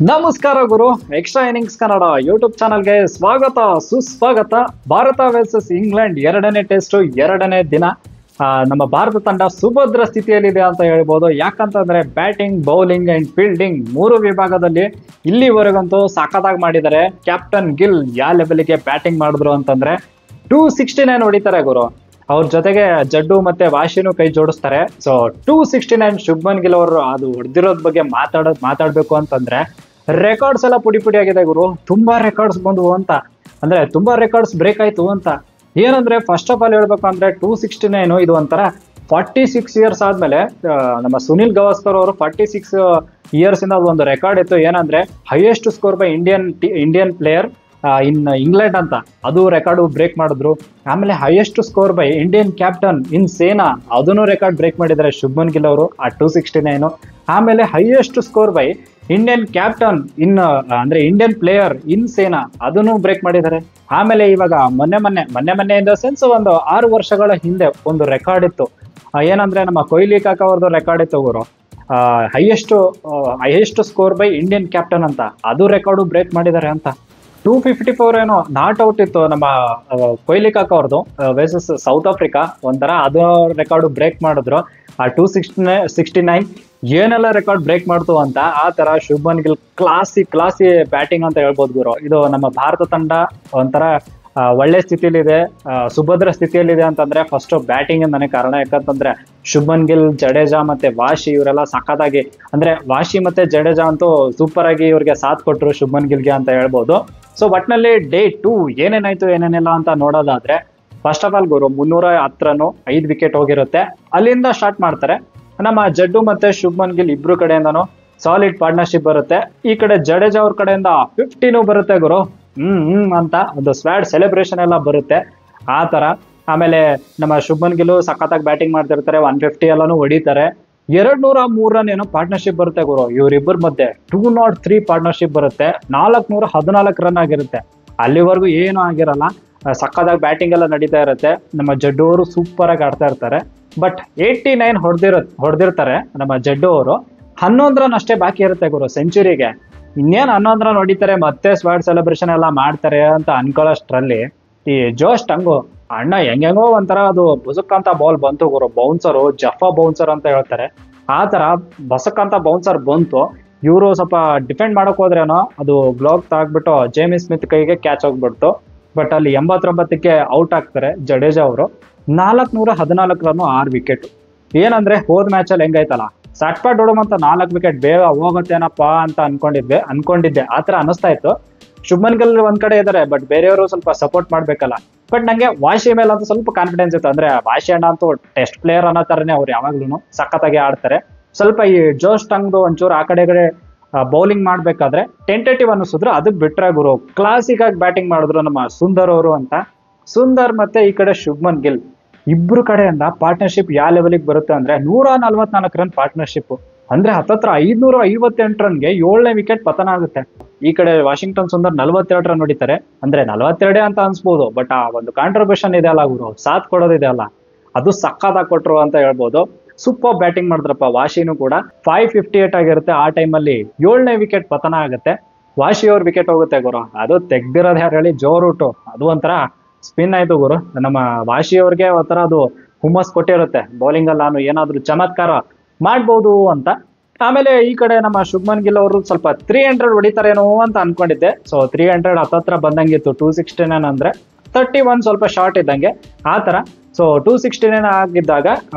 ನಮಸ್ಕಾರ ಗುರು. Extra innings Kannada YouTube ಚಾನಲ್ಗೆ ಸ್ವಾಗತ ಸುಸ್ವಾಗತ. ಭಾರತ ವರ್ಸಸ್ ಇಂಗ್ಲೆಂಡ್ ಎರಡನೇ ಟೆಸ್ಟ್ ಎರಡನೇ ದಿನ. ನಮ್ಮ ಭಾರತ ತಂಡ ಸುಭದ್ರ ಸ್ಥಿತಿಯಲ್ಲಿದೆ ಅಂತ ಹೇಳ್ಬೋದು. ಯಾಕಂತಂದ್ರೆ ಬ್ಯಾಟಿಂಗ್, ಬೌಲಿಂಗ್ ಅಂಡ್ ಫೀಲ್ಡಿಂಗ್ ಮೂರು ವಿಭಾಗದಲ್ಲಿ ಇಲ್ಲಿವರೆಗಂತೂ ಸಖತ್ತಾಗಿ ಮಾಡಿದ್ದಾರೆ. ಕ್ಯಾಪ್ಟನ್ ಗಿಲ್ ಯಾವ ಲೆವೆಲ್ಗೆ ಬ್ಯಾಟಿಂಗ್ ಮಾಡಿದ್ರು ಅಂತಂದ್ರೆ 269 ಹೊಡಿತಾರೆ ಗುರು. ಅವ್ರ ಜೊತೆಗೆ ಜಡ್ಡು ಮತ್ತೆ ವಾಶಿನೂ ಕೈ ಜೋಡಿಸ್ತಾರೆ. ಸೊ 269 ಶುಭ್ಮನ್ ಗಿಲ್ ಅವರು ಅದು ಹೊಡೆದಿರೋದ್ ಬಗ್ಗೆ ಮಾತಾಡ್ಬೇಕು ಅಂತಂದ್ರೆ ರೆಕಾರ್ಡ್ಸ್ ಎಲ್ಲ ಪುಡಿ ಪುಡಿ ಆಗಿದೆ ಗುರು. ತುಂಬಾ ರೆಕಾರ್ಡ್ಸ್ ಬಂದವು ಅಂತ, ಅಂದ್ರೆ ತುಂಬಾ ರೆಕಾರ್ಡ್ಸ್ ಬ್ರೇಕ್ ಆಯ್ತು ಅಂತ. ಏನಂದ್ರೆ ಫಸ್ಟ್ ಆಫ್ ಆಲ್ ಹೇಳ್ಬೇಕು ಅಂದ್ರೆ 269 ಇದು ಒಂಥರ 46 ಇಯರ್ಸ್ ಆದ್ಮೇಲೆ ನಮ್ಮ ಸುನಿಲ್ ಗವಾಸ್ಕರ್ ಅವರು 46 ಇಯರ್ಸ್ ಇಂದ ಒಂದು ರೆಕಾರ್ಡ್ ಇತ್ತು. ಏನಂದ್ರೆ highest score by Indian player in England ಅಂತ, ಅದು ರೆಕಾರ್ಡ್ ಬ್ರೇಕ್ ಮಾಡಿದ್ರು. ಆಮೇಲೆ highest score by Indian captain in SENA, ಅದನ್ನು ರೆಕಾರ್ಡ್ ಬ್ರೇಕ್ ಮಾಡಿದ್ದಾರೆ ಶುಭ್ಮನ್ ಗಿಲ್ ಅವರು ಆ 269. ಆಮೇಲೆ highest score by Indian captain ಅಂದ್ರೆ ಇಂಡಿಯನ್ ಪ್ಲೇಯರ್ ಇನ್ ಸೇನಾ, ಅದನ್ನು ಬ್ರೇಕ್ ಮಾಡಿದ್ದಾರೆ. ಆಮೇಲೆ ಇವಾಗ ಮೊನ್ನೆ ಇನ್ ದ ಸೆನ್ಸ್ ಒಂದು 6 ವರ್ಷಗಳ ಹಿಂದೆ ಒಂದು ರೆಕಾರ್ಡ್ ಇತ್ತು. ಏನಂದ್ರೆ ನಮ್ಮ ಕೊಹ್ಲಿ ಕಾಕ ಅವ್ರದ್ದು ರೆಕಾರ್ಡ್ ಇತ್ತು ಗುರು. Highest score by Indian captain ಅಂತ, ಅದು ರೆಕಾರ್ಡು ಬ್ರೇಕ್ ಮಾಡಿದ್ದಾರೆ ಅಂತ. 254 ಏನೋ ನಾಟ್ ಔಟ್ ಇತ್ತು ನಮ್ಮ ಕೊಹ್ಲಿ ಕಾಕ ಅವ್ರದ್ದು ವರ್ಸಸ್ ಸೌತ್ ಆಫ್ರಿಕಾ. ಒಂಥರ ಅದು ರೆಕಾರ್ಡ್ ಬ್ರೇಕ್ ಮಾಡಿದ್ರು. ಆ 269 ಏನೆಲ್ಲ ರೆಕಾರ್ಡ್ ಬ್ರೇಕ್ ಮಾಡ್ತು ಅಂತ. ಆ ತರ ಶುಭ್ಮನ್ ಗಿಲ್ ಕ್ಲಾಸಿ ಬ್ಯಾಟಿಂಗ್ ಅಂತ ಹೇಳ್ಬೋದು ಗುರು. ಇದು ನಮ್ಮ ಭಾರತ ತಂಡ ಒಂಥರ ಒಳ್ಳೆ ಸ್ಥಿತಿಯಲ್ಲಿದೆ, ಸುಭದ್ರ ಸ್ಥಿತಿಯಲ್ಲಿದೆ ಅಂತಂದ್ರೆ ಫಸ್ಟ್ ಬ್ಯಾಟಿಂಗ್ ಇಂದಾನೆ ಕಾರಣ. ಯಾಕಂತಂದ್ರೆ ಶುಭ್ಮನ್ ಗಿಲ್, ಜಡೇಜಾ ಮತ್ತೆ ವಾಶಿ ಇವರೆಲ್ಲ ಸಖತ್ತಾಗಿ, ಅಂದ್ರೆ ವಾಶಿ ಮತ್ತೆ ಜಡೇಜಾ ಅಂತೂ ಸೂಪರ್ ಆಗಿ ಇವ್ರಿಗೆ ಸಾಥ್ ಕೊಟ್ರು ಶುಭ್ಮನ್ ಗಿಲ್ಗೆ ಅಂತ ಹೇಳ್ಬೋದು. ಸೊ ಒಟ್ನಲ್ಲಿ ಡೇ 2 ಏನೇನಾಯ್ತು ಏನೇನಿಲ್ಲ ಅಂತ ನೋಡೋದಾದ್ರೆ, first of all Guru 310 run 5 wicket ಹೋಗಿರುತ್ತೆ. ಅಲ್ಲಿಂದ ಸ್ಟಾರ್ಟ್ ಮಾಡ್ತಾರೆ. ನಮ್ಮ ಜಡ್ಡು ಮತ್ತೆ ಶುಭ್ಮನ್ ಗಿಲ್ ಇಬ್ರು ಕಡೆಯಿಂದನೂ ಸಾಲಿಡ್ ಪಾರ್ಟ್ನರ್ಶಿಪ್ ಬರುತ್ತೆ. ಈ ಕಡೆ ಜಡೇಜಾ ಅವ್ರ ಕಡೆಯಿಂದ 50 ಬರುತ್ತೆ ಗುರು. ಅಂತ ಒಂದು ಸ್ವ್ಯಾಡ್ ಸೆಲೆಬ್ರೇಷನ್ ಎಲ್ಲ ಬರುತ್ತೆ ಆ ತರ. ಆಮೇಲೆ ನಮ್ಮ ಶುಭ್ಮನ್ ಗಿಲ್ ಸಖತ್ತಾಗಿ ಬ್ಯಾಟಿಂಗ್ ಮಾಡ್ತಿರ್ತಾರೆ, 150 ಎಲ್ಲಾನು ಹೊಡಿತಾರೆ. 203 ರನ್ ಏನೋ ಪಾರ್ಟ್ನರ್ಶಿಪ್ ಬರುತ್ತೆ ಗುರು ಇವ್ರಿಬ್ಬರ ಮಧ್ಯೆ. 203 ಪಾರ್ಟ್ನರ್ಶಿಪ್ ಬರುತ್ತೆ. 414 ರನ್ ಆಗಿರುತ್ತೆ. ಅಲ್ಲಿವರೆಗೂ ಏನು ಆಗಿರಲ್ಲ, ಸಖತ್ತಾಗಿ ಬ್ಯಾಟಿಂಗ್ ಎಲ್ಲ ನಡೀತಾ ಇರುತ್ತೆ. ನಮ್ಮ ಜಡ್ಡು ಅವರು ಸೂಪರ್ ಆಗಿ ಆಡ್ತಾ ಇರ್ತಾರೆ. ಬಟ್ 89 ಹೊಡೆದಿರ್ತಾರೆ ನಮ್ಮ ಜಡ್ಡು ಅವರು. 11 ರನ್ ಅಷ್ಟೇ ಬಾಕಿ ಇರುತ್ತೆ ಗುರು ಸೆಂಚುರಿಗೆ. ಇನ್ನೇನು 11 ರನ್ ಹೊಡಿತಾರೆ, ಮತ್ತೆ ಸ್ವಾಡ್ ಸೆಲೆಬ್ರೇಷನ್ ಎಲ್ಲ ಮಾಡ್ತಾರೆ ಅಂತ ಅನ್ಕೊಳ್ಳೋಷ್ಟ್ರಲ್ಲಿ ಈ ಜೋಶ್ ಟಂಗು ಅಣ್ಣ ಹೆಂಗೋ ಒಂಥರ ಅದು ಬುಸಕ್ಕಂತ ಬಾಲ್ ಬಂತು ಗುರು. ಬೌನ್ಸರು, ಜಫಾ ಬೌನ್ಸರ್ ಅಂತ ಹೇಳ್ತಾರೆ, ಆ ತರ ಬಸಕ್ಕಂತ ಬೌನ್ಸರ್ ಬಂತು. ಇವರು ಸ್ವಲ್ಪ ಡಿಫೆಂಡ್ ಮಾಡಕ್ ಹೋದ್ರೇನೋ ಅದು ಗ್ಲೋಗ್ ತಾಗ್ಬಿಟ್ಟು ಜೇಮಿ ಸ್ಮಿತ್ ಕೈಗೆ ಕ್ಯಾಚ್ ಹೋಗ್ಬಿಡ್ತು. ಬಟ್ ಅಲ್ಲಿ 89ಕ್ಕೆ ಔಟ್ ಆಗ್ತಾರೆ ಜಡೇಜಾ ಅವರು. 414 ರನ್ 6 ವಿಕೆಟ್. ಏನಂದ್ರೆ ಹೋದ್ ಮ್ಯಾಚಲ್ಲಿ ಹೆಂಗೈತಲ್ಲ, ಸಟ್ಪಾಟ್ ಹೊಡೋಮಂತ 4 ವಿಕೆಟ್ ಬೇಗ ಹೋಗುತ್ತೇನಪ್ಪಾ ಅಂತ ಅನ್ಕೊಂಡಿದ್ದೆ. ಆತರ ಅನಿಸ್ತಾ ಇತ್ತು. ಶುಭ್ಮನ್ ಗಿಲ್ ಒಂದ್ ಕಡೆ ಇದಾರೆ, ಬಟ್ ಬೇರೆಯವರು ಸ್ವಲ್ಪ ಸಪೋರ್ಟ್ ಮಾಡ್ಬೇಕಲ್ಲ. ಬಟ್ ನಂಗೆ ವಾಶಿ ಮೇಲೆ ಅಂತೂ ಸ್ವಲ್ಪ ಕಾನ್ಫಿಡೆನ್ಸ್ ಇತ್ತು. ಅಂದ್ರೆ ವಾಶಿ ಅಣ್ಣ ಅಂತೂ ಟೆಸ್ಟ್ ಪ್ಲೇಯರ್ ಅನ್ನೋ ತರನೇ ಅವ್ರು ಯಾವಾಗ್ಲೂ ಸಖತ್ತಾಗಿ ಆಡ್ತಾರೆ. ಸ್ವಲ್ಪ ಈ ಜೋಶ್ ಟಂಗ್ದು ಒಂಚೂರು ಆ ಕಡೆ ಬೌಲಿಂಗ್ ಮಾಡ್ಬೇಕಾದ್ರೆ ಟೆಂಟೇಟಿವ್ ಅನ್ನಿಸಿದ್ರು. ಅದಕ್ಕೆ ಬಿಟ್ರೆ ಗುರು ಕ್ಲಾಸಿಕ್ ಆಗಿ ಬ್ಯಾಟಿಂಗ್ ಮಾಡಿದ್ರು ನಮ್ಮ ಸುಂದರ್ ಅವರು ಅಂತ. ಸುಂದರ್ ಮತ್ತೆ ಈ ಕಡೆ ಶುಭ್ಮನ್ ಗಿಲ್ ಇಬ್ರು ಕಡೆಯಿಂದ ಪಾರ್ಟ್ನರ್ಶಿಪ್ ಯಾವ ಲೆವೆಲ್ಗೆ ಬರುತ್ತೆ ಅಂದ್ರೆ 144 ರನ್ ಪಾರ್ಟ್ನರ್ಶಿಪ್. ಅಂದ್ರೆ ಹತ್ತತ್ರ 558 ರನ್ಗೆ 7ನೇ ವಿಕೆಟ್ ಪತನ ಆಗುತ್ತೆ. ಈ ಕಡೆ ವಾಷಿಂಗ್ಟನ್ ಸುಂದರ್ 42 ರನ್ ಹೊಡಿತಾರೆ. ಅಂದ್ರೆ 42 ಅಂತ ಅನ್ಸ್ಬೋದು, ಬಟ್ ಆ ಒಂದು ಕಾಂಟ್ರಿಬ್ಯೂಷನ್ ಇದೆ ಅಲ್ಲ ಗುರು, ಸಾಥ್ ಕೊಡೋದಿದೆ ಅಲ್ಲ, ಅದು ಸಕ್ಕತ್ತಾಗಿ ಕೊಟ್ರು ಅಂತ ಹೇಳ್ಬೋದು. Super batting ಮಾಡಿದ್ರಪ್ಪ. ವಾಶಿನೂ ಕೂಡ 558 ಆಗಿರುತ್ತೆ. ಆ ಟೈಮಲ್ಲಿ 7ನೇ ವಿಕೆಟ್ ಪತನ ಆಗುತ್ತೆ. ವಾಶಿ ಅವ್ರ ವಿಕೆಟ್ ಹೋಗುತ್ತೆ ಗುರು. ಅದು ತೆಗ್ದಿರೋದು ಯಾರು ಹೇಳಿ, ಜೋ ರೂಟು. ಅದು ಒಂಥರ ಸ್ಪಿನ್ ಆಯ್ತು ಗುರು. ನಮ್ಮ ವಾಶಿ ಅವ್ರಿಗೆ ಒಂಥರ ಅದು ಹುಮ್ಮಸ್ ಕೊಟ್ಟಿರುತ್ತೆ ಬೌಲಿಂಗ್ ಅಲ್ಲಿ, ನಾನು ಏನಾದ್ರು ಚಮತ್ಕಾರ ಮಾಡ್ಬೋದು ಅಂತ. ಆಮೇಲೆ ಈ ಕಡೆ ನಮ್ಮ ಶುಭ್ಮನ್ ಗಿಲ್ ಅವರು ಸ್ವಲ್ಪ 300 ಹೊಡಿತಾರೇನೋ ಅಂತ ಅನ್ಕೊಂಡಿದ್ದೆ. ಸೊ 300 ಹತ್ತತ್ರ ಬಂದಂಗಿತ್ತು. 269 ಅಂದ್ರೆ 31 ಸ್ವಲ್ಪ ಶಾರ್ಟ್ ಇದ್ದಂಗೆ ಆ ತರ. ಸೊ 269 ಆಗಿದ್ದಾಗ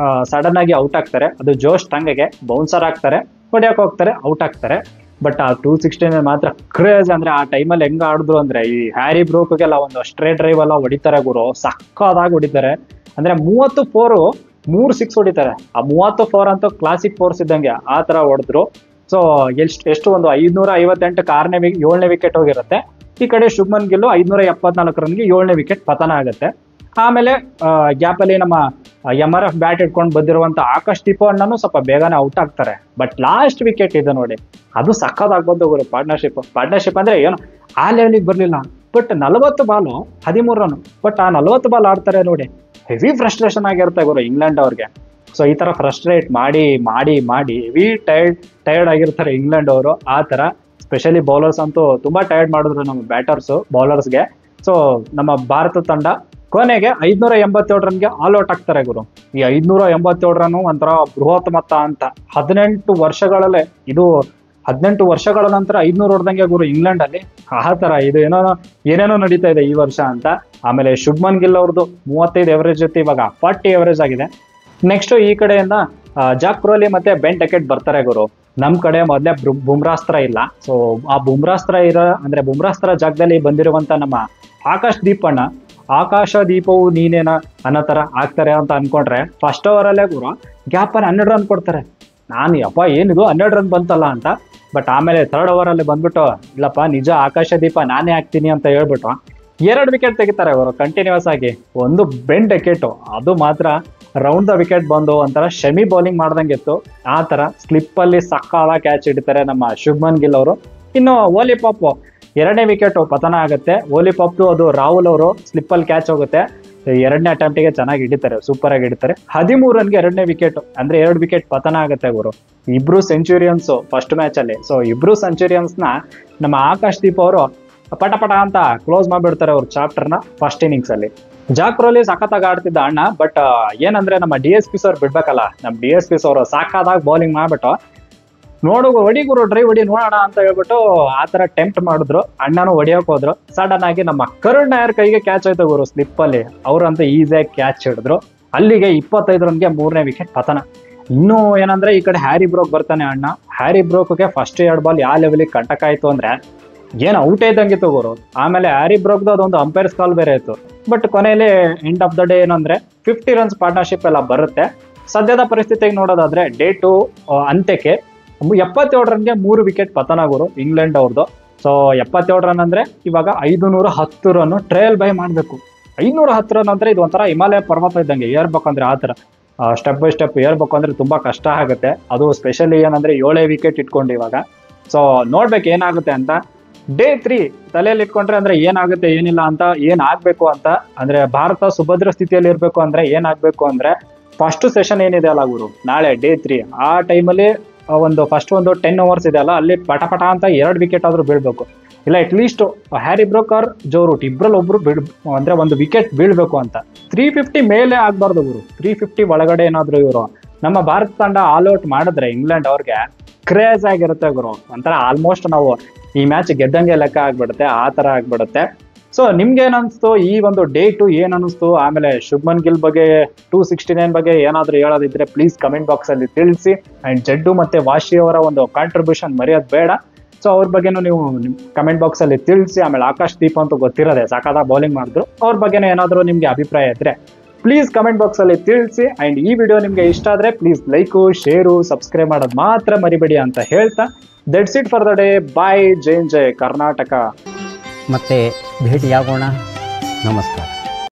ಸಡನ್ ಆಗಿ ಔಟ್ ಆಗ್ತಾರೆ. ಅದು ಜೋಶ್ ಟಂಗ್ಗೆ ಬೌನ್ಸರ್ ಆಗ್ತಾರೆ, ಹೊಡಿಯಕ್ಕೆ ಹೋಗ್ತಾರೆ, ಔಟ್ ಆಗ್ತಾರೆ. ಬಟ್ ಆ 269 ಮಾತ್ರ ಕ್ರೇಜ್. ಅಂದ್ರೆ ಆ ಟೈಮಲ್ಲಿ ಹೆಂಗ ಆಡಿದ್ರು ಅಂದ್ರೆ ಈ ಹ್ಯಾರಿ ಬ್ರೂಕ್ಗೆಲ್ಲ ಒಂದು ಸ್ಟ್ರೇಟ್ ಡ್ರೈವ್ ಎಲ್ಲ ಹೊಡಿತಾರೆ ಗುರು, ಸಕ್ಕದಾಗಿ ಹೊಡಿತಾರೆ. ಅಂದ್ರೆ 34 3 6 ಹೊಡಿತಾರೆ. ಆ 34 ಅಂತೂ ಕ್ಲಾಸಿಕ್ ಫೋರ್ಸ್ ಇದ್ದಂಗೆ ಆ ತರ ಹೊಡೆದ್ರು. ಸೊ ಎಷ್ಟು ಒಂದು 558ಕ್ಕೆ 7ನೇ ವಿಕೆಟ್ ಹೋಗಿರುತ್ತೆ. ಈ ಕಡೆ ಶುಭ್ಮನ್ ಗಿಲ್ 574 ರನ್ಗೆ 7ನೇ ವಿಕೆಟ್ ಪತನ ಆಗುತ್ತೆ. ಆಮೇಲೆ ಗ್ಯಾಪ್ ಅಲ್ಲಿ ನಮ್ಮ MRF ಬ್ಯಾಟ್ ಇಟ್ಕೊಂಡು ಬಂದಿರುವಂತ ಆಕಾಶ್ ದೀಪ ಅಣ್ಣನು ಸ್ವಲ್ಪ ಬೇಗನೆ ಔಟ್ ಆಗ್ತಾರೆ. ಬಟ್ ಲಾಸ್ಟ್ ವಿಕೆಟ್ ಇದೆ ನೋಡಿ, ಅದು ಸಕ್ಕದಾಗ್ಬೋದು ಗುರು. ಪಾರ್ಟ್ನರ್ಶಿಪ್ ಅಂದ್ರೆ ಏನು ಆ ಲೆವೆಲಿಗೆ ಬರ್ಲಿಲ್ಲ. But 40 Balu 13 run. ಬಟ್ ಆ 40 ಬಾಲ್ ಆಡ್ತಾರೆ ನೋಡಿ, ಹೆವಿ ಫ್ರಸ್ಟ್ರೇಷನ್ ಆಗಿರುತ್ತೆ ಗುರು ಇಂಗ್ಲೆಂಡ್ ಅವ್ರಿಗೆ. ಸೊ ಈ ತರ ಫ್ರಸ್ಟ್ರೇಟ್ ಮಾಡಿ ಹೆವಿ ಟೈರ್ಡ್ ಆಗಿರ್ತಾರೆ ಇಂಗ್ಲೆಂಡ್ ಅವರು. ಆ ತರ ಸ್ಪೆಷಲಿ ಬೌಲರ್ಸ್ ಅಂತೂ ತುಂಬಾ ಟೈರ್ಡ್ ಮಾಡಿದ್ರು ನಮ್ಮ ಬ್ಯಾಟರ್ಸ್ ಬೌಲರ್ಸ್ಗೆ. ಸೊ ನಮ್ಮ ಭಾರತ ತಂಡ ಕೊನೆಗೆ 587 ರನ್ಗೆ ಆಲ್ ಔಟ್ ಆಗ್ತಾರೆ ಗುರು. ಈ 587 ರನ್ ಒಂಥರ ಬೃಹತ್ ಮೊತ್ತ ಅಂತ. 18 ವರ್ಷಗಳಲ್ಲೇ ಇದು 18 ವರ್ಷಗಳ ನಂತರ 500 ಹೊಡೆದಂಗೆ ಗುರು ಇಂಗ್ಲೆಂಡ್ ಅಲ್ಲಿ. ಆ ತರ ಇದು ಏನೇನೋ ನಡೀತಾ ಇದೆ ಈ ವರ್ಷ ಅಂತ. ಆಮೇಲೆ ಶುಭ್ಮನ್ ಗಿಲ್ ಅವ್ರದ್ದು 35 ಎವರೇಜ್ ಜೊತೆ ಇವಾಗ 40 ಎವರೇಜ್ ಆಗಿದೆ. ನೆಕ್ಸ್ಟ್ ಈ ಕಡೆಯಿಂದ ಜಾಕ್ ಕ್ರೋಲಿ ಮತ್ತೆ ಬೆನ್ ಡೆಕೆಟ್ ಬರ್ತಾರೆ ಗುರು. ನಮ್ ಕಡೆ ಮೊದಲೇ ಬುಮ್ರಾಸ್ತ್ರ ಇಲ್ಲ. ಸೊ ಆ ಬುಮ್ರಾಸ್ತ್ರ ಜಾಗದಲ್ಲಿ ಬಂದಿರುವಂತ ನಮ್ಮ ಆಕಾಶ್ ದೀಪಣ್ಣ, ಆಕಾಶ ದೀಪವು ನೀನೇನ ಅನ್ನೋ ತರ ಆಗ್ತಾರೆ ಅಂತ ಅನ್ಕೊಂಡ್ರೆ ಫಸ್ಟ್ ಓವರ್ ಅಲ್ಲೇ ಗುರು ಗ್ಯಾಪ್ ಅಲ್ಲಿ 12 ರನ್ ಕೊಡ್ತಾರೆ. ನಾನು ಯಪ್ಪ ಏನಿದು 12 ರನ್ ಬಂತಲ್ಲ ಅಂತ. ಬಟ್ ಆಮೇಲೆ ಥರ್ಡ್ ಓವರ್ ಅಲ್ಲಿ ಬಂದ್ಬಿಟ್ಟು ಇಲ್ಲಪ್ಪ ನಿಜ ಆಕಾಶ ದೀಪ ನಾನೇ ಹಾಕ್ತೀನಿ ಅಂತ ಹೇಳ್ಬಿಟ್ಟು 2 ವಿಕೆಟ್ ತೆಗಿತಾರೆ ಅವರು ಕಂಟಿನ್ಯೂಸ್ ಆಗಿ. ಒಂದು ಬೆನ್ ಡೆಕೆಟ್ ಅದು ಮಾತ್ರ ರೌಂಡ್ ದ ವಿಕೆಟ್ ಬಂದು ಒಂಥರ ಶಮಿ ಬೌಲಿಂಗ್ ಮಾಡ್ದಂಗಿತ್ತು. ಆ ತರ ಸ್ಲಿಪ್ ಅಲ್ಲಿ ಸಕ್ಕಾಲ ಕ್ಯಾಚ್ ಹಿಡಿತಾರೆ ನಮ್ಮ ಶುಭ್ಮನ್ ಗಿಲ್ ಅವರು. ಇನ್ನು ಓಲಿ ಪಾಪ್ 2ನೇ ವಿಕೆಟ್ ಪತನ ಆಗುತ್ತೆ. ಓಲಿ ಪಾಪ್ ಅದು ರಾಹುಲ್ ಅವರು ಸ್ಲಿಪ್ ಅಲ್ಲಿ ಕ್ಯಾಚ್ ಹೋಗುತ್ತೆ. 2ನೇ ಅಟೆಂಪ್ಟಿಗೆ ಚೆನ್ನಾಗಿ ಹಿಡಿತಾರೆ, ಸೂಪರ್ ಆಗಿ ಹಿಡಿತಾರೆ. 13 ರನ್ಗೆ 2ನೇ ವಿಕೆಟ್ ಅಂದ್ರೆ 2 ವಿಕೆಟ್ ಪತನ ಆಗುತ್ತೆ ಗುರು. ಇಬ್ರು ಸೆಂಚುರಿಯನ್ಸ್ ಫಸ್ಟ್ ಮ್ಯಾಚ್ ಅಲ್ಲಿ. ಸೊ ಇಬ್ರು ಸೆಂಚುರಿಯನ್ಸ್ ನ ನಮ್ಮ ಆಕಾಶ್ ದೀಪ್ ಅವರು ಪಟ ಅಂತ ಕ್ಲೋಸ್ ಮಾಡ್ಬಿಡ್ತಾರೆ ಅವ್ರ ಚಾಪ್ಟರ್ ನ ಫಸ್ಟ್ ಇನ್ನಿಂಗ್ಸ್ ಅಲ್ಲಿ. ಜಾಕ್ ಕ್ರೋಲಿ ಸಖತ್ತಾಗಿ ಆಡ್ತಿದ್ದ ಅಣ್ಣ. ಬಟ್ ಏನಂದ್ರೆ ನಮ್ಮ DSP ಅವ್ರು ಬಿಡ್ಬೇಕಲ್ಲ. ನಮ್ಮ DSP ಅವರು ಸಾಕಾದಾಗ ಬೌಲಿಂಗ್ ಮಾಡ್ಬಿಟ್ಟು ಹೊಡಿ ಗುರು ಡ್ರೈವ್ ಹೊಡಿ ನೋಡೋಣ ಅಂತ ಹೇಳ್ಬಿಟ್ಟು ಆ ತರ ಟೆಂಪ್ಟ್ ಮಾಡಿದ್ರು. ಅಣ್ಣನು ಹೊಡಿಯೋಕ್ ಹೋದ್ರು. ಸಡನ್ ಆಗಿ ನಮ್ಮ ಕರುಣ್ ನಾಯರ್ ಕೈಗೆ ಕ್ಯಾಚ್ ಆಯ್ತು ಗುರು ಸ್ಲಿಪ್ ಅಲ್ಲಿ. ಅವ್ರಂತ ಈಸಿಯಾಗಿ ಕ್ಯಾಚ್ ಹಿಡಿದ್ರು. ಅಲ್ಲಿಗೆ 25 ರನ್ಗೆ 3ನೇ ವಿಕೆಟ್ ಪತನ. ಇನ್ನು ಏನಂದ್ರೆ ಈ ಕಡೆ ಹ್ಯಾರಿ ಬ್ರೋಕ್ ಬರ್ತಾನೆ ಅಣ್ಣ. ಹ್ಯಾರಿ ಬ್ರೋಕ್ಗೆ ಫಸ್ಟ್ 2 ಬಾಲ್ ಯಾವ ಲೆವೆಲಿಗೆ ಕಂಟಕ ಆಯ್ತು ಅಂದ್ರೆ ಏನು ಔಟ್ ಇದ್ದಂಗಿತ್ತು ಗುರು. ಆಮೇಲೆ ಹ್ಯಾರಿ ಬ್ರೋಕ್ದು ಅದೊಂದು ಅಂಪೈರ್ಸ್ ಕಾಲ್ ಬೇರೆ ಇತ್ತು. ಬಟ್ ಕೊನೆಯಲ್ಲಿ ಎಂಡ್ ಆಫ್ ದ ಡೇ ಏನಂದ್ರೆ 50 ರನ್ಸ್ ಪಾರ್ಟ್ನರ್ಶಿಪ್ ಎಲ್ಲ ಬರುತ್ತೆ. ಸದ್ಯದ ಪರಿಸ್ಥಿತಿಗೆ ನೋಡೋದಾದ್ರೆ ಡೇ 2 ಅಂತ್ಯಕ್ಕೆ 77 ರನ್ಗೆ 3 ವಿಕೆಟ್ ಪತನ ಗುರು ಇಂಗ್ಲೆಂಡ್ ಅವ್ರದ್ದು. ಸೊ 77 ರನ್ ಅಂದ್ರೆ ಇವಾಗ 510 ರನ್ ಟ್ರಯಲ್ ಬೈ ಮಾಡ್ಬೇಕು. 510 ರನ್ ಅಂದ್ರೆ ಇದು ಒಂಥರ ಹಿಮಾಲಯ ಪರ್ವತ ಇದ್ದಂಗೆ ಏರ್ಬೇಕಂದ್ರೆ. ಆ ತರ ಸ್ಟೆಪ್ ಬೈ ಸ್ಟೆಪ್ ಏರ್ಬೇಕು ಅಂದ್ರೆ ತುಂಬಾ ಕಷ್ಟ ಆಗುತ್ತೆ. ಅದು ಸ್ಪೆಷಲಿ ಏನಂದ್ರೆ 7 ವಿಕೆಟ್ ಇಟ್ಕೊಂಡು ಇವಾಗ. ಸೊ ನೋಡ್ಬೇಕು ಏನಾಗುತ್ತೆ ಅಂತ. ಡೇ 3 ತಲೆಯಲ್ಲಿ ಇಟ್ಕೊಂಡ್ರೆ ಅಂದ್ರೆ ಏನಾಗುತ್ತೆ ಏನಿಲ್ಲ ಅಂತ, ಏನ್ ಆಗ್ಬೇಕು ಅಂತ ಅಂದ್ರೆ ಭಾರತ ಸುಭದ್ರ ಸ್ಥಿತಿಯಲ್ಲಿ ಇರ್ಬೇಕು ಅಂದ್ರೆ ಏನಾಗ್ಬೇಕು ಅಂದ್ರೆ ಫಸ್ಟ್ ಸೆಷನ್ ಏನಿದೆ ಅಲ್ಲ ಗುರು ನಾಳೆ ಡೇ 3 ಆ ಟೈಮಲ್ಲಿ ಫಸ್ಟ್ ಒಂದು 10 overs ಇದೆ ಅಲ್ಲ, ಅಲ್ಲಿ ಪಟ ಅಂತ 2 ವಿಕೆಟ್ ಆದ್ರೂ ಬೀಳ್ಬೇಕು. ಇಲ್ಲ at least Harry Brook or Joe Root ಇಬ್ರಲ್ಲಿ ಒಬ್ರು ಅಂದ್ರೆ 1 ವಿಕೆಟ್ ಬೀಳ್ಬೇಕು ಅಂತ. 350 ಮೇಲೆ ಆಗ್ಬಾರ್ದು ಗುರು. 350 ಒಳಗಡೆ ಏನಾದ್ರು ಇವರು ನಮ್ಮ ಭಾರತ ತಂಡ ಆಲ್ ಔಟ್ ಮಾಡಿದ್ರೆ ಇಂಗ್ಲೆಂಡ್ ಅವ್ರಿಗೆ ಕ್ರೇಜ್ ಆಗಿರುತ್ತೆ ಗುರು. ಒಂಥರ ಆಲ್ಮೋಸ್ಟ್ ನಾವು ಈ ಮ್ಯಾಚ್ ಗೆದ್ದಂಗೆ ಲೆಕ್ಕ ಆಗ್ಬಿಡುತ್ತೆ. ಆ ತರ ಆಗ್ಬಿಡುತ್ತೆ. ಸೊ ನಿಮ್ಗೆ ಏನ್ ಅನ್ಸ್ತು ಈ ಒಂದು ಡೇ 2 ಏನ್ ಅನಿಸ್ತು? ಆಮೇಲೆ ಶುಭ್ಮನ್ ಗಿಲ್ ಬಗ್ಗೆ 269 ಬಗ್ಗೆ ಏನಾದ್ರು ಹೇಳೋದಿದ್ರೆ ಪ್ಲೀಸ್ ಕಮೆಂಟ್ ಬಾಕ್ಸ್ ಅಲ್ಲಿ ತಿಳಿಸಿ. ಅಂಡ್ ಜಡ್ಡು ಮತ್ತೆ ವಾಶಿ ಅವರ ಒಂದು ಕಾಂಟ್ರಿಬ್ಯೂಷನ್ ಮರೆಯೋದು ಬೇಡ. ಸೊ ಅವ್ರ ಬಗ್ಗೆನೂ ನೀವು ಕಮೆಂಟ್ ಬಾಕ್ಸ್ ಅಲ್ಲಿ ತಿಳಿಸಿ. ಆಮೇಲೆ ಆಕಾಶ್ ದೀಪ್ ಅಂತೂ ಗೊತ್ತಿರೋದೆ ಸಾಕಾದ ಬೌಲಿಂಗ್ ಮಾಡಿದ್ರು. ಅವ್ರ ಬಗ್ಗೆನೂ ಏನಾದ್ರು ನಿಮ್ಗೆ ಅಭಿಪ್ರಾಯ ಇದ್ರೆ ಪ್ಲೀಸ್ ಕಮೆಂಟ್ ಬಾಕ್ಸ್ ಅಲ್ಲಿ ತಿಳಿಸಿ. ಅಂಡ್ ಈ ವಿಡಿಯೋ ನಿಮ್ಗೆ ಇಷ್ಟ ಆದ್ರೆ ಪ್ಲೀಸ್ ಲೈಕು ಶೇರು ಸಬ್ಸ್ಕ್ರೈಬ್ ಮಾಡೋದು ಮಾತ್ರ ಮರಿಬೇಡಿ ಅಂತ ಹೇಳ್ತಾ that's it for the day. Bye. ಜೈ ಕರ್ನಾಟಕ. ಮತ್ತೆ ಭೇಟಿಯಾಗೋಣ. ನಮಸ್ಕಾರ.